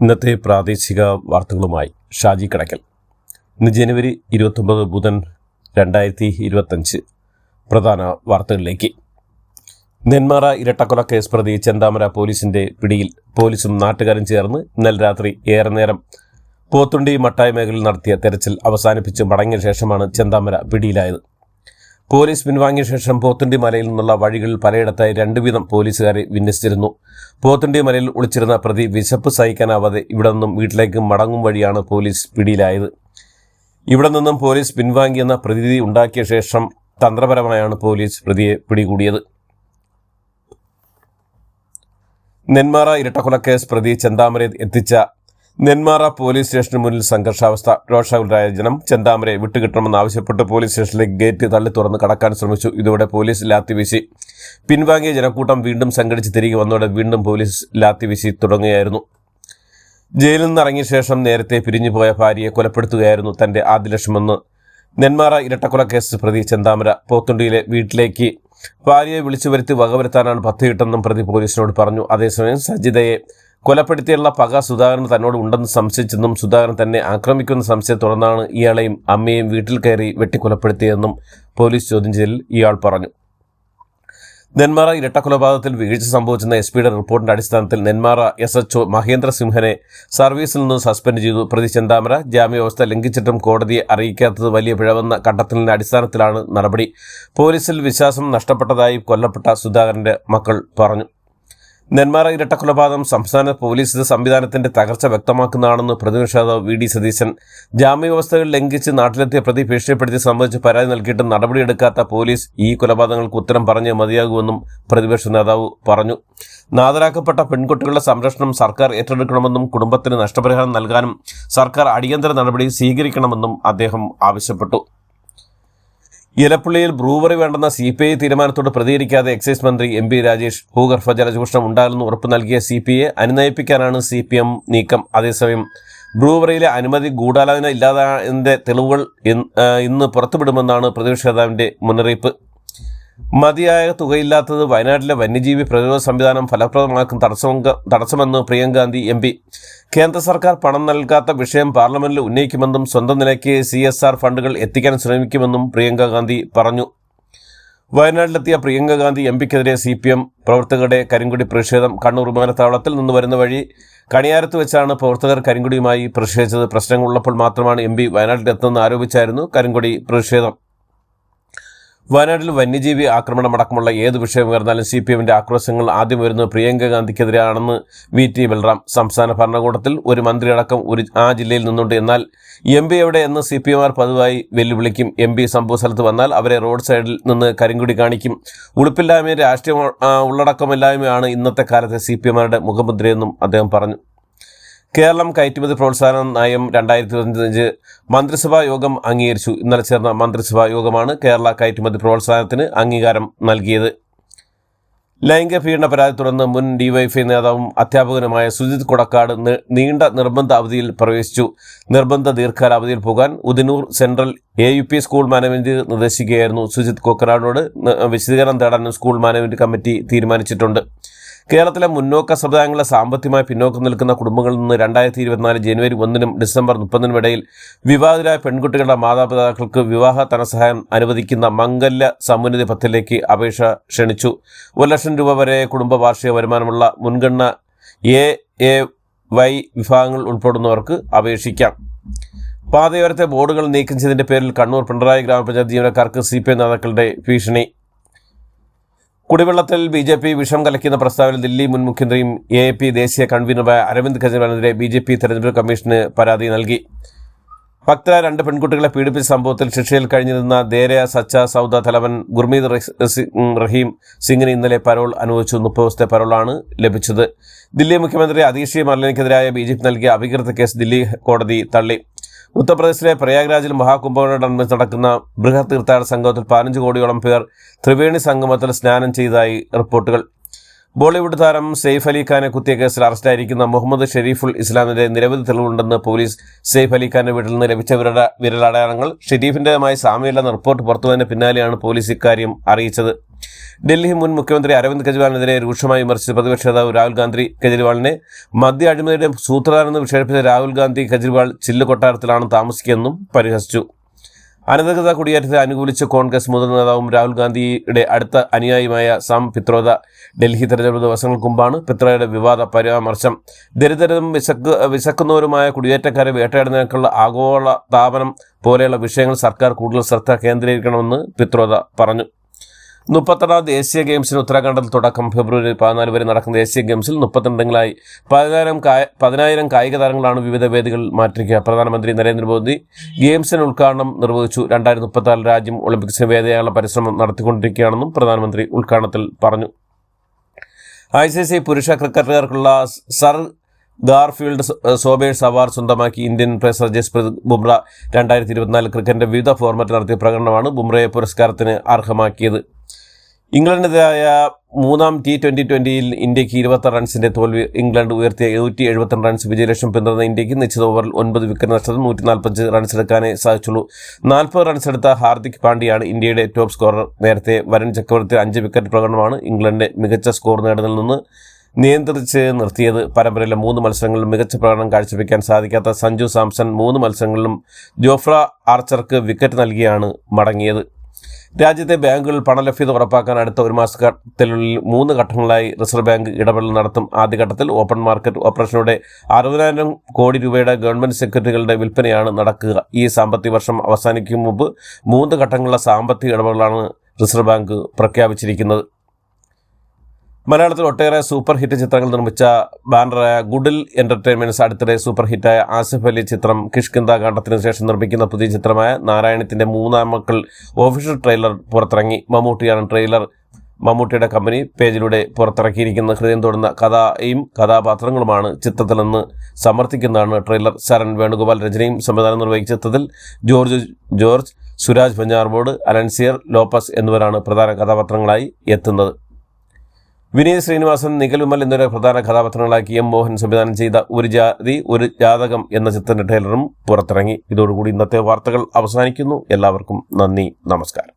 ഇന്നത്തെ പ്രാദേശിക വാർത്തകളുമായി ഷാജി കടക്കൽ. ഇന്ന് ജനുവരി 29 ബുധൻ 2025. പ്രധാന വാർത്തകളിലേക്ക്. നെന്മാറ ഇരട്ടക്കൊല കേസ് പ്രതി ചെന്താമര പോലീസിന്റെ പിടിയിൽ. പോലീസും നാട്ടുകാരും ചേർന്ന് ഇന്നലെ രാത്രി ഏറെ നേരം പോത്തുണ്ടി മട്ടായി മേഖലയിൽ നടത്തിയ തെരച്ചിൽ അവസാനിപ്പിച്ച് മടങ്ങിയ ശേഷമാണ് ചെന്താമര പിടിയിലായത്. പോലീസ് പിൻവാങ്ങിയ ശേഷം പോത്തുണ്ടി മലയിൽ നിന്നുള്ള വഴികളിൽ പലയിടത്തായി 2 വീതം പോലീസുകാരെ വിന്യസിച്ചിരുന്നു. പോത്തുണ്ടി മലയിൽ ഒളിച്ചിരുന്ന പ്രതി വിശപ്പ് സഹിക്കാനാവാതെ ഇവിടെ നിന്നും വീട്ടിലേക്ക് മടങ്ങും വഴിയാണ് പോലീസ് പിടിയിലായത്. ഇവിടെ നിന്നും പോലീസ് പിൻവാങ്ങിയെന്ന പ്രതീതി ഉണ്ടാക്കിയ ശേഷം തന്ത്രപരമായാണ് പോലീസ് പ്രതിയെ പിടികൂടിയത്. നെന്മാറ ഇരട്ടക്കൊലക്കേസ് പ്രതി ചെന്താമരയെ എത്തിച്ച നെന്മാറ പോലീസ് സ്റ്റേഷന് മുന്നിൽ സംഘർഷാവസ്ഥ. രോഷാകുലരായ ജനം ചെന്താമരയെ വിട്ടുകിട്ടണമെന്നാവശ്യപ്പെട്ട് പോലീസ് സ്റ്റേഷനിലേക്ക് ഗേറ്റ് തള്ളി തുറന്ന് കടക്കാൻ ശ്രമിച്ചു. ഇതോടെ പോലീസ് ലാത്തിവീശി. പിൻവാങ്ങിയ ജനക്കൂട്ടം വീണ്ടും സംഘടിച്ച് തിരികെ വന്നതോടെ വീണ്ടും പോലീസ് ലാത്തിവീശി തുടങ്ങുകയായിരുന്നു. ജയിലിൽ നിന്ന് ഇറങ്ങിയ ശേഷം നേരത്തെ പിരിഞ്ഞുപോയ ഭാര്യയെ കൊലപ്പെടുത്തുകയായിരുന്നു തന്റെ ആദ്യ ലക്ഷ്യമെന്ന് നെന്മാറ ഇരട്ടക്കൊലക്കേസ് പ്രതി ചെന്താമര. പോത്തുണ്ടിയിലെ വീട്ടിലേക്ക് ഭാര്യയെ വിളിച്ചു വരുത്തി വകവരുത്താനാണ് പദ്ധതിയിട്ടെന്നും പ്രതി പോലീസിനോട് പറഞ്ഞു. അതേസമയം സജിതയെ കൊലപ്പെടുത്തിയുള്ള പക സുധാകരൻ തന്നോട് ഉണ്ടെന്ന് സംശയിച്ചെന്നും സുധാകരൻ തന്നെ ആക്രമിക്കുന്ന സംശയം തുടർന്നാണ് ഇയാളെയും അമ്മയെയും വീട്ടിൽ കയറി വെട്ടിക്കൊലപ്പെടുത്തിയതെന്നും പോലീസ് ചോദ്യം ചെയ്യലിൽ ഇയാൾ പറഞ്ഞു. നെന്മാറ ഇരട്ടക്കൊലപാതകത്തിൽ വീഴ്ച സംഭവിച്ചെന്ന എസ്.പിയുടെ റിപ്പോർട്ടിന്റെ അടിസ്ഥാനത്തിൽ നെന്മാറ SHO മഹേന്ദ്ര സിംഹനെ സർവീസിൽ നിന്ന് സസ്പെൻഡ് ചെയ്തു. പ്രതി ചെന്താമര ജാമ്യാവസ്ഥ ലംഘിച്ചിട്ടും കോടതിയെ അറിയിക്കാത്തത് വലിയ പിഴവെന്ന കണ്ടെത്തലിന്റെ അടിസ്ഥാനത്തിലാണ് നടപടി. പോലീസിൽ വിശ്വാസം നഷ്ടപ്പെട്ടതായി കൊല്ലപ്പെട്ട സുധാകരന്റെ മക്കൾ പറഞ്ഞു. നെന്മാറ ഇരട്ടക്കൊലപാതകം സംസ്ഥാന പോലീസ് സംവിധാനത്തിന്റെ തകർച്ച വ്യക്തമാക്കുന്നതാണെന്ന് പ്രതിപക്ഷ നേതാവ് VD സതീശൻ. ജാമ്യവ്യവസ്ഥകൾ ലംഘിച്ച് നാട്ടിലെത്തിയ പ്രതി ഭീഷണിപ്പെടുത്തി സംബന്ധിച്ച് പരാതി നൽകിയിട്ട് നടപടിയെടുക്കാത്ത പോലീസ് ഈ കൊലപാതകങ്ങൾക്ക് ഉത്തരം പറഞ്ഞേ മതിയാകുമെന്നും പ്രതിപക്ഷ നേതാവ് പറഞ്ഞു. നാദരാക്കപ്പെട്ട പെൺകുട്ടികളുടെ സംരക്ഷണം സർക്കാർ ഏറ്റെടുക്കണമെന്നും കുടുംബത്തിന് നഷ്ടപരിഹാരം നൽകാനും സർക്കാർ അടിയന്തര നടപടി സ്വീകരിക്കണമെന്നും അദ്ദേഹം ആവശ്യപ്പെട്ടു. ഇലപ്പുള്ളിയിൽ ബ്രൂവറി വേണ്ടെന്ന CPI തീരുമാനത്തോട് പ്രതികരിക്കാതെ എക്സൈസ് മന്ത്രി MP രാജേഷ്. ഭൂഗർഭ ജലചൂഷണം ഉണ്ടാകുമെന്ന് ഉറപ്പ് നൽകിയ CPIയെ അനുനയിപ്പിക്കാനാണ് CPM നീക്കം. അതേസമയം ബ്രൂവറിയിലെ അനുമതി ഗൂഢാലോചന ഇല്ലാതായതിന്റെ തെളിവുകൾ ഇന്ന് പുറത്തുവിടുമെന്നാണ് പ്രതിപക്ഷ നേതാവിന്റെ മുന്നറിയിപ്പ്. മതിയായ തുകയില്ലാത്തത് വയനാട്ടിലെ വന്യജീവി പ്രതിരോധ സംവിധാനം ഫലപ്രദമാക്കും തടസ്സമെന്ന് പ്രിയങ്ക ഗാന്ധി MP. കേന്ദ്ര സർക്കാർ പണം നൽകാത്ത വിഷയം പാർലമെന്റിൽ ഉന്നയിക്കുമെന്നും സ്വന്തം നിലയ്ക്ക് CSR ഫണ്ടുകൾ എത്തിക്കാൻ ശ്രമിക്കുമെന്നും പ്രിയങ്ക ഗാന്ധി പറഞ്ഞു. വയനാട്ടിലെത്തിയ പ്രിയങ്ക ഗാന്ധി MPക്കെതിരെ CPM പ്രവർത്തകരുടെ കരിങ്കൊടി പ്രതിഷേധം. കണ്ണൂർ വിമാനത്താവളത്തിൽ നിന്ന് വരുന്ന വഴി കണിയാരത്ത് വെച്ചാണ് പ്രവർത്തകർ കരിങ്കൊടിയുമായി പ്രതിഷേധിച്ചത്. പ്രശ്നങ്ങളുള്ളപ്പോൾ മാത്രമാണ് MP വയനാട്ടിലെത്തുന്നതെന്ന് ആരോപിച്ചായിരുന്നു കരിങ്കൊടി പ്രതിഷേധം. വയനാട്ടിൽ വന്യജീവി ആക്രമണമടക്കമുള്ള ഏത് വിഷയം ഉയർന്നാലും CPMന്റെ ആക്രോശങ്ങൾ ആദ്യം വരുന്നത് പ്രിയങ്ക ഗാന്ധിക്കെതിരെയാണെന്ന് VT ബൽറാം. സംസ്ഥാന ഭരണകൂടത്തിൽ ഒരു മന്ത്രിയടക്കം ആ ജില്ലയിൽ നിന്നുണ്ട്. എന്നാൽ MP എവിടെ എന്ന് CPMമാർ പതിവായി വെല്ലുവിളിക്കും. MP സംഭവ സ്ഥലത്ത് വന്നാൽ അവരെ റോഡ് സൈഡിൽ നിന്ന് കരിങ്കൊടി കാണിക്കും. ഉളുപ്പില്ലായ്മയും രാഷ്ട്രീയ ഉള്ളടക്കമില്ലായ്മയാണ് ഇന്നത്തെ കാലത്തെ CPMമാരുടെ മുഖമുദ്രയെന്നും അദ്ദേഹം പറഞ്ഞു. കേരളം കയറ്റുമതി പ്രോത്സാഹന നയം 2025 മന്ത്രിസഭാ യോഗം അംഗീകരിച്ചു. ഇന്നലെ ചേർന്ന മന്ത്രിസഭാ യോഗമാണ് കേരള കയറ്റുമതി പ്രോത്സാഹനത്തിന് അംഗീകാരം നൽകിയത്. ലൈംഗിക പീഡന പരാതി തുടർന്ന് മുൻ DYFI നേതാവും അധ്യാപകനുമായ സുജിത് കൊടക്കാട് നീണ്ട നിർബന്ധ അവധിയിൽ പ്രവേശിച്ചു. നിർബന്ധ ദീർഘകാല അവധിയിൽ പോകാൻ Udinur central AUP school management നിർദ്ദേശിക്കുകയായിരുന്നു. സുജിത് കൊടക്കാടിനോട് വിശദീകരണം തേടാൻ സ്കൂൾ മാനേജ്മെന്റ് കമ്മിറ്റി തീരുമാനിച്ചിട്ടുണ്ട്. കേരളത്തിലെ മുന്നോക്ക സമുദായങ്ങളെ സാമ്പത്തികമായി പിന്നോക്കം നിൽക്കുന്ന കുടുംബങ്ങളിൽ നിന്ന് 2024 ജനുവരി 1 ഡിസംബർ 30 ഇടയിൽ വിവാഹിതരായ പെൺകുട്ടികളുടെ മാതാപിതാക്കൾക്ക് വിവാഹ ധനസഹായം അനുവദിക്കുന്ന മംഗല്യ സമുന്നതി പദ്ധതിയിലേക്ക് അപേക്ഷ ക്ഷണിച്ചു. 1 ലക്ഷം രൂപ വരെ കുടുംബ വാർഷിക വരുമാനമുള്ള മുൻഗണന AAY വിഭാഗങ്ങൾ ഉൾപ്പെടുന്നവർക്ക് അപേക്ഷിക്കാം. പാതയോരത്തെ ബോർഡുകൾ നീക്കം ചെയ്തതിന്റെ പേരിൽ കണ്ണൂർ പിണറായി ഗ്രാമപഞ്ചായത്ത് ജീവനക്കാർക്ക് CPI നേതാക്കളുടെ ഭീഷണി. കുടിവെള്ളത്തിൽ BJP വിഷം കലക്കുന്ന പ്രസ്താവന ദില്ലി മുൻ മുഖ്യമന്ത്രിയും AAP ദേശീയ കൺവീനറുമായ അരവിന്ദ് കെജ്രിവാളിനെതിരെ BJP തെരഞ്ഞെടുപ്പ് കമ്മീഷന് പരാതി നൽകി. ഭക്തരായ 2 പെൺകുട്ടികളെ പീഡിപ്പിച്ച സംഭവത്തിൽ ശിക്ഷയിൽ കഴിഞ്ഞിരുന്ന ദേര സച്ച സൗദ തലവൻ ഗുർമീത് റഹീം സിംഗിന് ഇന്നലെ പരോൾ അനുവദിച്ചു. 30 ദിവസത്തെ പരോളാണ് ലഭിച്ചത്. ദില്ലി മുഖ്യമന്ത്രി അതീഷി മർലനെതിരായ BJP നൽകിയ അപകീർത്തി കേസ് ദില്ലി കോടതി തള്ളി. ഉത്തർപ്രദേശിലെ പ്രയാഗ്രാജിൽ മഹാകുംഭമേളയോടനുബന്ധിച്ച് നടക്കുന്ന ബൃഹത് തീർത്ഥാടന സംഗമത്തിൽ 15 കോടിയോളം പേർ ത്രിവേണി സംഗമത്തിൽ സ്നാനം ചെയ്തതായി റിപ്പോർട്ടുകൾ. ബോളിവുഡ് താരം സെയ്ഫ് അലി ഖാനെ കുത്തിയ കേസിൽ അറസ്റ്റായിരിക്കുന്ന മുഹമ്മദ് ഷെരീഫുൽ ഇസ്ലാമിന്റെ നിരവധി തെളിവുണ്ടെന്ന് പോലീസ്. സെയ്ഫ് അലി ഖാന്റെ വീട്ടിൽ നിന്ന് ലഭിച്ച വിരലടയാളങ്ങൾ ഷെരീഫിന്റേതുമായി സാമ്യമില്ലെന്ന റിപ്പോർട്ട് പുറത്തുവന്നതിന് പിന്നാലെയാണ് പോലീസ് ഇക്കാര്യം അറിയിച്ചത്. ഡൽഹി മുൻ മുഖ്യമന്ത്രി അരവിന്ദ് കെജ്രിവാളിനെതിരെ രൂക്ഷമായി വിമർശിച്ച പ്രതിപക്ഷ നേതാവ് രാഹുൽ ഗാന്ധി കെജ്രിവാളിനെ മദ്യ അഴിമതിയുടെ സൂത്രധാരെന്ന് വിശേഷിപ്പിച്ച രാഹുൽ ഗാന്ധി കെജ്രിവാൾ ചില്ല് കൊട്ടാരത്തിലാണ് താമസിക്കുന്നതെന്നും പരിഹസിച്ചു. അനധികൃത കുടിയേറ്റത്തെ അനുകൂലിച്ച് കോൺഗ്രസ് മുതിർന്ന നേതാവും രാഹുൽ ഗാന്ധിയുടെ അടുത്ത അനുയായിയുമായ സാം പിത്രോദ ഡൽഹി തെരഞ്ഞെടുപ്പ് ദിവസങ്ങൾക്ക് മുമ്പാണ് പിത്രോദയുടെ വിവാദ പരാമർശം. ദരിദ്രരും വിശക്കുന്നവരുമായ കുടിയേറ്റക്കാരെ വേട്ടയാടുന്നതിനേക്കുള്ള ആഗോള താപനം പോലെയുള്ള വിഷയങ്ങൾ സർക്കാർ കൂടുതൽ ശ്രദ്ധ കേന്ദ്രീകരിക്കണമെന്ന് പിത്രോദ പറഞ്ഞു. 32ാം ദേശീയ ഗെയിംസിന് ഉത്തരാഖണ്ഡിൽ തുടക്കം. ഫെബ്രുവരി 14 വരെ നടക്കുന്ന ദേശീയ ഗെയിംസിൽ 32 ഇനങ്ങളായി 10,000 കായിക താരങ്ങളാണ് വിവിധ വേദികളിൽ മാറ്റിരിക്കുക. പ്രധാനമന്ത്രി നരേന്ദ്രമോദി ഗെയിംസിന് ഉദ്ഘാടനം നിർവഹിച്ചു. 2036 രാജ്യം ഒളിമ്പിക്സിന് വേദിയായുള്ള പരിശ്രമം നടത്തിക്കൊണ്ടിരിക്കുകയാണെന്നും പ്രധാനമന്ത്രി ഉദ്ഘാടനത്തിൽ പറഞ്ഞു. ICC പുരുഷ ക്രിക്കറ്റുകാർക്കുള്ള സർ ഗാർഫീൽഡ് സോബേഴ്സ് അവാർഡ് സ്വന്തമാക്കി ഇന്ത്യൻ പേസർ ജസ്പ്രീത് ബുംറ. 2024 ക്രിക്കറ്റിന്റെ വിവിധ ഫോർമാറ്റ് നടത്തിയ പ്രകടനമാണ് ബുംറയെ പുരസ്കാരത്തിന് അർഹമാക്കിയത്. ഇംഗ്ലണ്ടിനെതിരായ 3ാം T20 ഇന്ത്യക്ക് 26 റൺസിന്റെ തോൽവി. ഇംഗ്ലണ്ട് ഉയർത്തിയ 172 റൺസ് വിജയലക്ഷ്യം പിന്തുടർന്ന ഇന്ത്യക്ക് നിശ്ചിത ഓവറിൽ 9 വിക്കറ്റ് നഷ്ടത്തിൽ 145 റൺസെടുക്കാനേ സാധിച്ചുള്ളൂ. 40 റൺസെടുത്ത ഹാർദിക് പാണ്ഡ്യയാണ് ഇന്ത്യയുടെ ടോപ്പ് സ്കോറർ. നേരത്തെ വരുൺ ചക്രവർത്തി 5 വിക്കറ്റ് പ്രകടനമാണ് ഇംഗ്ലണ്ടിന്റെ മികച്ച സ്കോർ നേടുന്നതിൽ നിന്ന് നിയന്ത്രിച്ച് നിർത്തിയത്. പരമ്പരയിലെ 3 മത്സരങ്ങളിലും മികച്ച പ്രകടനം കാഴ്ചവെക്കാൻ സാധിക്കാത്ത സഞ്ജു സാംസൺ 3 മത്സരങ്ങളിലും ജോഫ്ര ആർച്ചർക്ക് വിക്കറ്റ് നൽകിയാണ് മടങ്ങിയത്. രാജ്യത്തെ ബാങ്കുകളിൽ പണലഭ്യത ഉറപ്പാക്കാൻ അടുത്ത 1 മാസത്തിനുള്ളിൽ 3 ഘട്ടങ്ങളായി റിസർവ് ബാങ്ക് ഇടപെടൽ നടത്തും. ആദ്യഘട്ടത്തിൽ ഓപ്പൺ മാർക്കറ്റ് ഓപ്പറേഷനിലൂടെ 60,000 കോടി രൂപയുടെ ഗവൺമെന്റ് സെക്യൂരിറ്റികളുടെ വിൽപ്പനയാണ് നടക്കുക. ഈ സാമ്പത്തിക വർഷം അവസാനിക്കും മുമ്പ് 3 ഘട്ടങ്ങളുള്ള സാമ്പത്തിക ഇടപെടലാണ് റിസർവ് ബാങ്ക് പ്രഖ്യാപിച്ചിരിക്കുന്നത്. മലയാളത്തിൽ ഒട്ടേറെ സൂപ്പർ ഹിറ്റ് ചിത്രങ്ങൾ നിർമ്മിച്ച ബാനറായ ഗുഡിൽ എന്റർടൈൻമെന്റ്സ് അടുത്തിടെ സൂപ്പർ ഹിറ്റായ ആസിഫ് അലി ചിത്രം കിഷ്കിന്ധ കാണ്ഡത്തിന് ശേഷം നിർമ്മിക്കുന്ന പുതിയ ചിത്രമായ നാരായണത്തിന്റെ 3ാം മക്കൾ ഒഫീഷ്യൽ ട്രെയിലർ പുറത്തിറങ്ങി. മമ്മൂട്ടിയാണ് ട്രെയിലർ മമ്മൂട്ടിയുടെ കമ്പനി പേജിലൂടെ പുറത്തിറക്കിയിരിക്കുന്ന. ഹൃദയം തൊടുന്ന കഥയും കഥാപാത്രങ്ങളുമാണ് ചിത്രത്തിലെന്ന് സമർത്ഥിക്കുന്നതാണ് ട്രെയിലർ. ശരൺ വേണുഗോപാൽ രചനയും സംവിധാനം നിർവഹിച്ച ചിത്രത്തിൽ ജോർജ്, സുരാജ് വെഞ്ഞാറമൂട്, അലൻസിയർ ലോപ്പസ് എന്നിവരാണ് പ്രധാന കഥാപാത്രങ്ങളായി എത്തുന്നത്. വിനീത് ശ്രീനിവാസൻ, നിഖിൽ വിമൽ എന്നിവരെ പ്രധാന കഥാപാത്രങ്ങളാക്കി M. മോഹൻ സംവിധാനം ചെയ്ത ഒരു ജാതി ഒരു ജാതകം എന്ന ചിത്രത്തിന്റെ ട്രെയിലറും പുറത്തിറങ്ങി. ഇതോടുകൂടി ഇന്നത്തെ വാർത്തകൾ അവസാനിക്കുന്നു. എല്ലാവർക്കും നന്ദി, നമസ്കാരം.